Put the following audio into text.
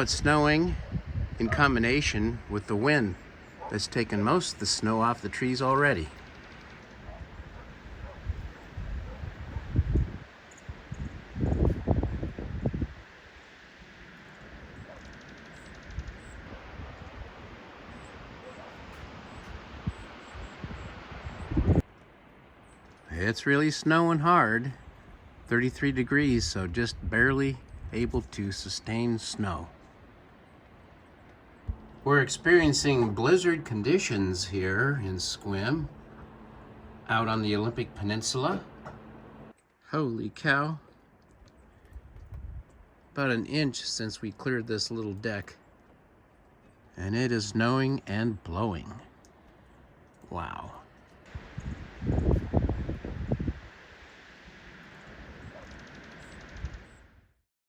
it's snowing in combination with the wind that's taken most of the snow off the trees already. It's really snowing hard, 33 degrees, so just barely able to sustain snow. We're experiencing blizzard conditions here in Sequim, out on the Olympic Peninsula. Holy cow. About an inch since we cleared this little deck. And it is snowing and blowing. Wow.